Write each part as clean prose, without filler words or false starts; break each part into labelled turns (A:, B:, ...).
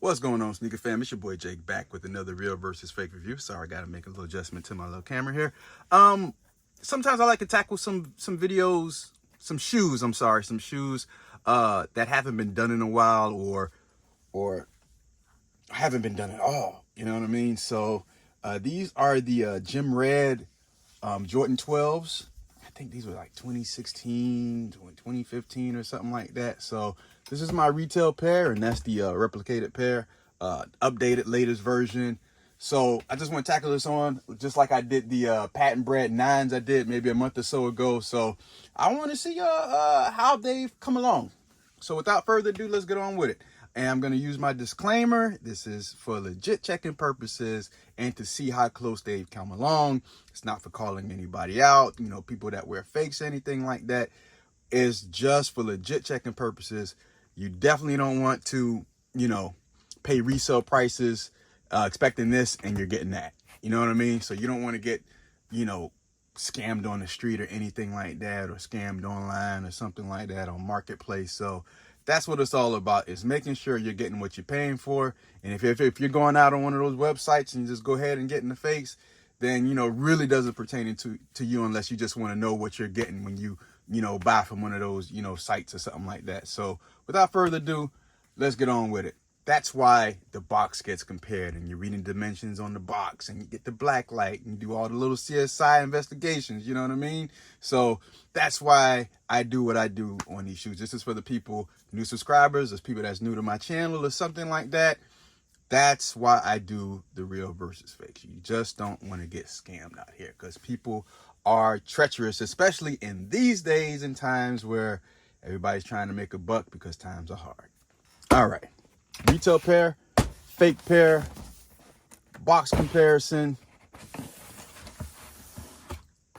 A: What's going on, sneaker fam? It's your boy Jake back with another real versus fake review. Sorry, I gotta make a little adjustment to my little camera here. Sometimes I like to tackle some videos, some shoes. Some shoes that haven't been done in a while, or haven't been done at all. You know what I mean? So these are the Gym Red Jordan 12s. I think these were like 2016, 2015 or something like that. So this is my retail pair, and that's the replicated pair, updated latest version. So I just want to tackle this on just like I did the patent bred 9s I did maybe a month or so ago. So I want to see how they've come along. So without further ado, let's get on with it. And I'm going to use my disclaimer. This is for legit checking purposes and to see how close they've come along. It's not for calling anybody out, you know, people that wear fakes, anything like that. It's just for legit checking purposes. You definitely don't want to, you know, pay resale prices expecting this and you're getting that. You know what I mean? So you don't want to get, you know, scammed on the street or anything like that, or scammed online or something like that on Marketplace. So that's what it's all about, is making sure you're getting what you're paying for. And if you're going out on one of those websites and you just go ahead and get in the fakes, then, you know, really doesn't pertain to you unless you just want to know what you're getting when you know, buy from one of those, you know, sites or something like that. So without further ado, let's get on with it. That's why the box gets compared, and you're reading dimensions on the box, and you get the black light and you do all the little CSI investigations, you know what I mean? So that's why I do what I do on these shoes. This is for the people, new subscribers, there's people that's new to my channel or something like that. That's why I do the real versus fake. You just don't want to get scammed out here, because people are treacherous, especially in these days and times where everybody's trying to make a buck because times are hard. All right. Retail pair, fake pair, box comparison.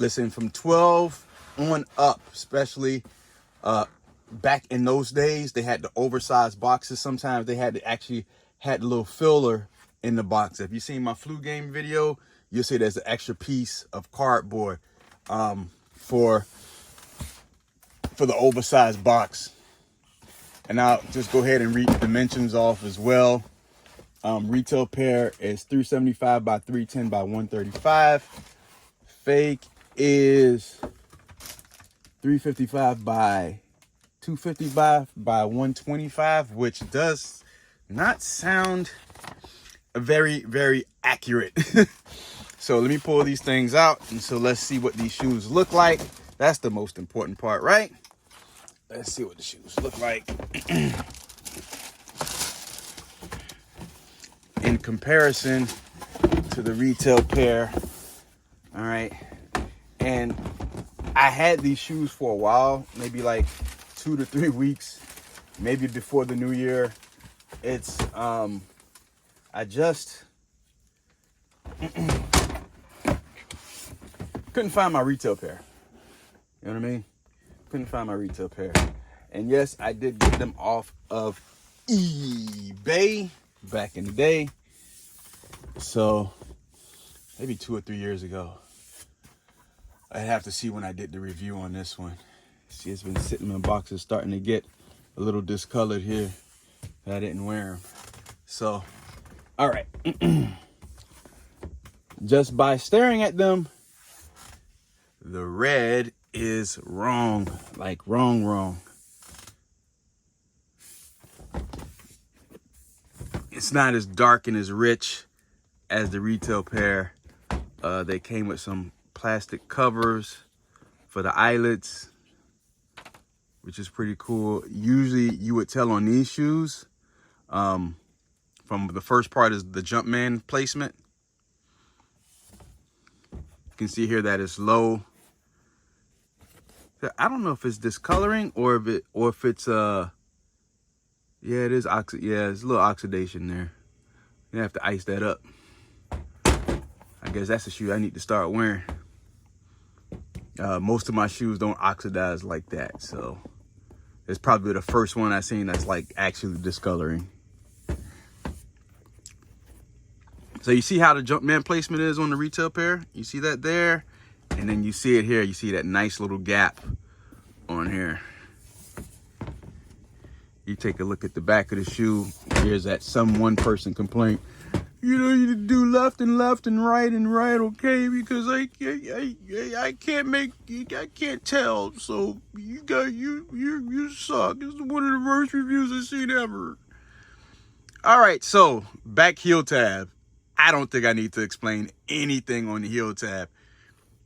A: Listen, from 12 on up, especially back in those days, they had the oversized boxes. Sometimes they had a little filler in the box. If you've seen my flu game video, you'll see there's an extra piece of cardboard for the oversized box. And I'll just go ahead and read the dimensions off as well. Retail pair is 375 by 310 by 135. Fake is 355 by 255 by 125, which does not sound very, very accurate. So let me pull these things out, and so let's see what these shoes look like. That's the most important part, right? Let's see what the shoes look like in comparison to the retail pair. All right. And I had these shoes for a while, maybe like 2 to 3 weeks, maybe before the new year. It's, I just couldn't find my retail pair. You know what I mean? Couldn't find my retail pair. And yes, I did get them off of eBay back in the day. So maybe 2 or 3 years ago. I'd have to see when I did the review on this one. See, it's been sitting in my boxes, starting to get a little discolored here. I didn't wear them. So, all right. Just by staring at them, the red is wrong. Like wrong. It's not as dark and as rich as the retail pair. They came with some plastic covers for the eyelets, which is pretty cool. Usually you would tell on these shoes, from the first part is the Jumpman placement. You can see here that it's low. I don't know if it's discoloring or if it's yeah, it is yeah, it's a little oxidation there. You have to ice that up. I guess that's a shoe I need to start wearing. Most of my shoes don't oxidize like that, so it's probably the first one I've seen that's like actually discoloring. So you see how the Jumpman placement is on the retail pair? You see that there? And then you see it here. You see that nice little gap on here. You take a look at the back of the shoe. Here's that some one person complaint. You know, you do left and right, okay? Because I can't tell. So you suck. It's one of the worst reviews I've seen ever. All right, so back heel tab. I don't think I need to explain anything on the heel tab.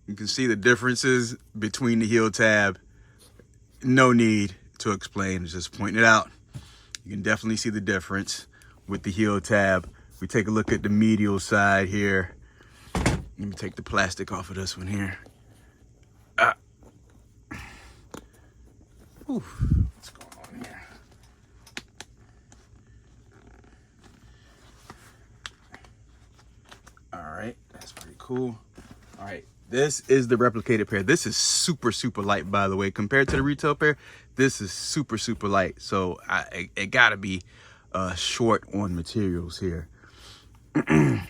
A: You can see the differences between the heel tab. No need to explain, just pointing it out. You can definitely see the difference with the heel tab. We take a look at the medial side here. Let me take the plastic off of this one here. What's going on here? All right, that's pretty cool. All right, this is the replicated pair. This is super, super light, by the way. Compared to the retail pair, this is super, super light. So it gotta be short on materials here. You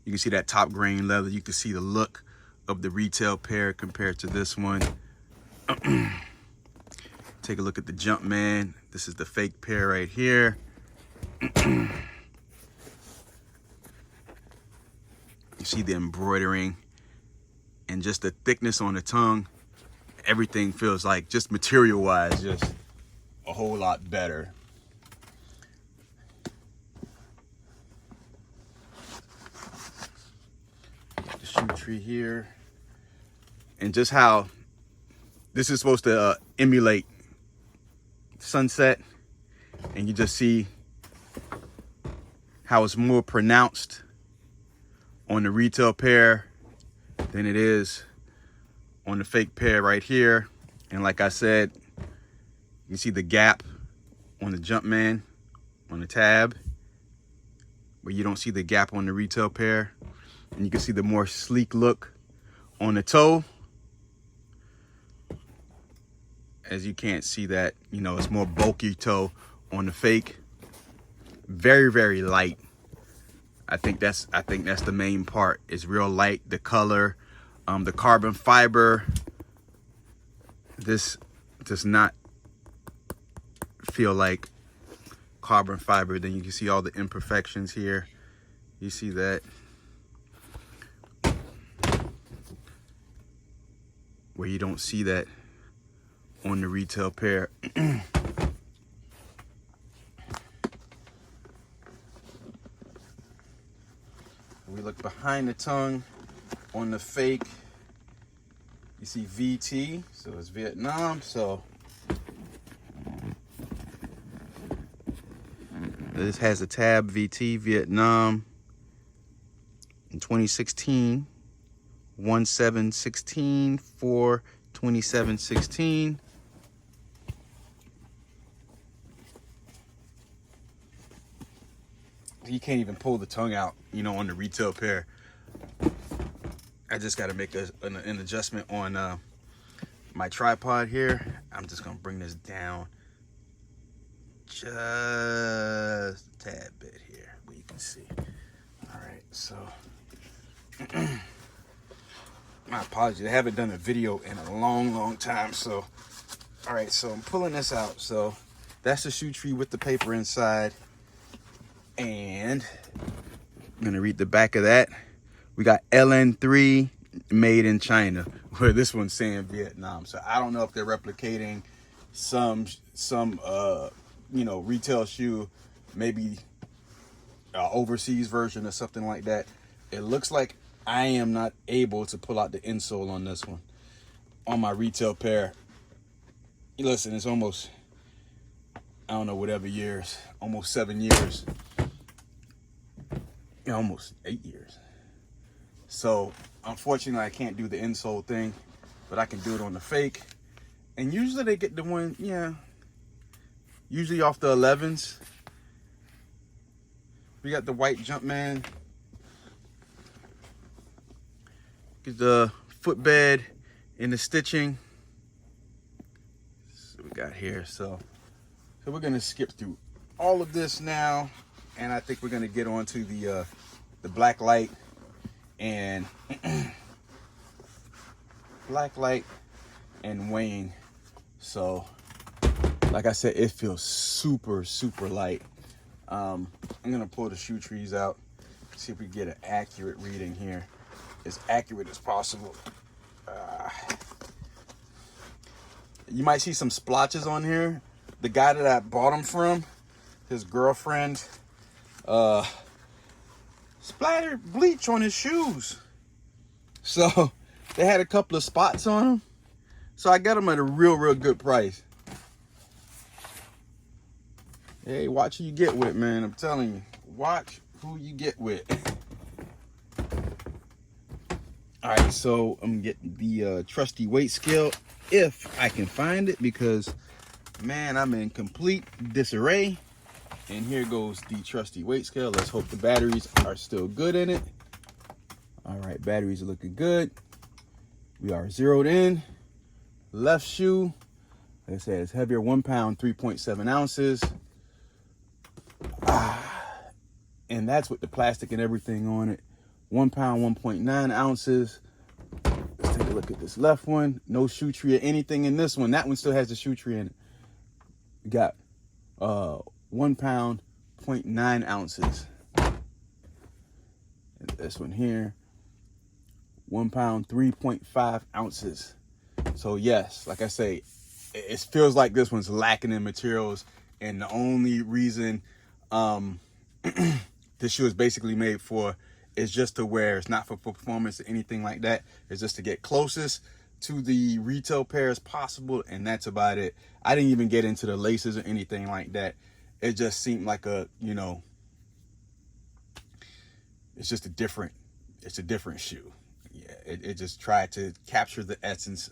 A: can see that top grain leather. You can see the look of the retail pair compared to this one. Take a look at the Jumpman. This is the fake pair right here. You see the embroidering and just the thickness on the tongue. Everything feels like, just material wise, just a whole lot better. The shoe tree here, and just how this is supposed to emulate sunset, and you just see how it's more pronounced on the retail pair than it is on the fake pair right here. And like I said, you can see the gap on the Jumpman on the tab, where you don't see the gap on the retail pair. And you can see the more sleek look on the toe. As you can't see that, you know, it's more bulky toe on the fake. Very, very light. I think that's the main part. It's real light. The color, the carbon fiber. This does not feel like carbon fiber. Then you can see all the imperfections here. You see that, where you don't see that on the retail pair. We look behind the tongue on the fake. You see VT, so it's Vietnam. So this has a tab VT Vietnam in 2016, 1716 for 2716. You can't even pull the tongue out, you know, on the retail pair. I just got to make an adjustment on my tripod here. I'm just gonna bring this down just a tad bit here, where you can see. All right, so my apologies, I haven't done a video in a long time. So all right, so I'm pulling this out. So that's the shoe tree with the paper inside. And I'm gonna read the back of that. We got LN3 made in China, where this one's saying Vietnam. So I don't know if they're replicating some you know, retail shoe, maybe overseas version or something like that. It looks like I am not able to pull out the insole on this one. On my retail pair, listen, it's almost, I don't know, whatever years, almost 7 years. Almost 8 years. So unfortunately I can't do the insole thing, but I can do it on the fake. And usually they get the one, yeah, usually off the 11s. We got the white Jumpman. Get the footbed and the stitching. So we got here. So we're gonna skip through all of this now. And I think we're gonna get on to the black light and black light and weighing. So like I said, it feels super, super light. I'm gonna pull the shoe trees out, see if we get an accurate reading here, as accurate as possible. You might see some splotches on here. The guy that I bought them from, his girlfriend, splattered bleach on his shoes. So they had a couple of spots on them. So I got them at a real good price. Hey, watch who you get with, man. I'm telling you, watch who you get with. All right, so I'm getting the trusty weight scale if I can find it, because man, I'm in complete disarray. And here goes the trusty weight scale. Let's hope the batteries are still good in it. All right, batteries are looking good. We are zeroed in. Left shoe, like I said, it's heavier, 1 pound, 3.7 ounces. And that's with the plastic and everything on it. 1 pound, 1.9 ounces. Let's take a look at this left one. No shoe tree or anything in this one. That one still has the shoe tree in it. We got 1 pound, 0.9 ounces. And this one here, 1 pound, 3.5 ounces. So yes, like I say, it feels like this one's lacking in materials. And the only reason this shoe is basically made for is just to wear. It's not for performance or anything like that. It's just to get closest to the retail pair as possible, and that's about it. I didn't even get into the laces or anything like that. It just seemed like a, you know, it's just a different shoe. Yeah, it just tried to capture the essence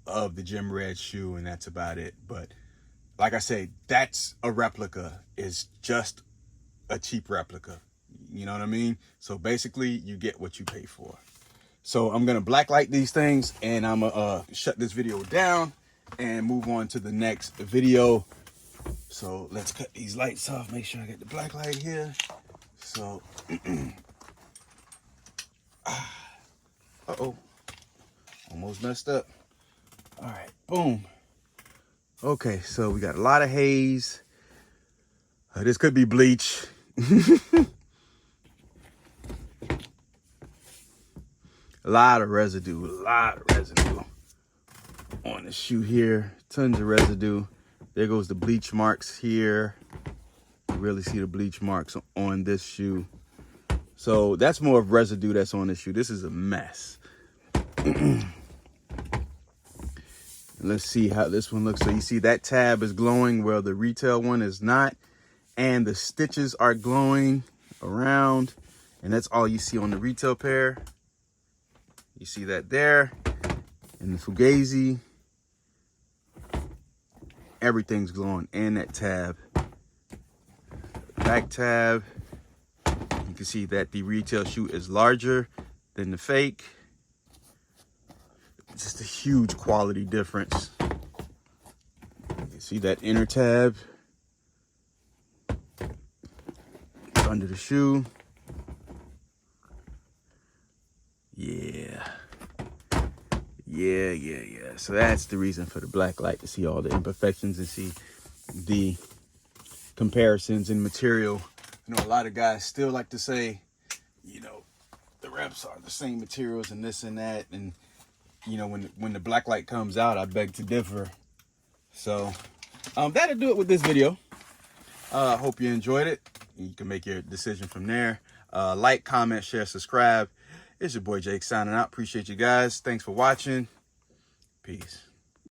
A: of the Gym Red shoe, and that's about it. But like I say, that's a replica. It's just a cheap replica. You know what I mean? So basically, you get what you pay for. So I'm gonna blacklight these things, and I'm gonna shut this video down and move on to the next video. So let's cut these lights off. Make sure I get the black light here. So, uh-oh, almost messed up. All right, boom. Okay, so we got a lot of haze. This could be bleach. A lot of residue on the shoe here. Tons of residue. There goes the bleach marks here. You really see the bleach marks on this shoe. So that's more of residue that's on the shoe. This is a mess. Let's see how this one looks. So you see that tab is glowing where the retail one is not. And the stitches are glowing around. And that's all you see on the retail pair. You see that there. And the Fugazi. Everything's glowing. And that tab. Back tab. You can see that the retail shoe is larger than the fake. Just a huge quality difference. You see that inner tab under the shoe. Yeah. So that's the reason for the black light, to see all the imperfections and see the comparisons in material. You know, a lot of guys still like to say, you know, the reps are the same materials and this and that. And, you know, when the black light comes out, I beg to differ. So that'll do it with this video. Hope you enjoyed it. You can make your decision from there. Like, comment, share, subscribe. It's your boy Jake signing out. Appreciate you guys. Thanks for watching. Peace.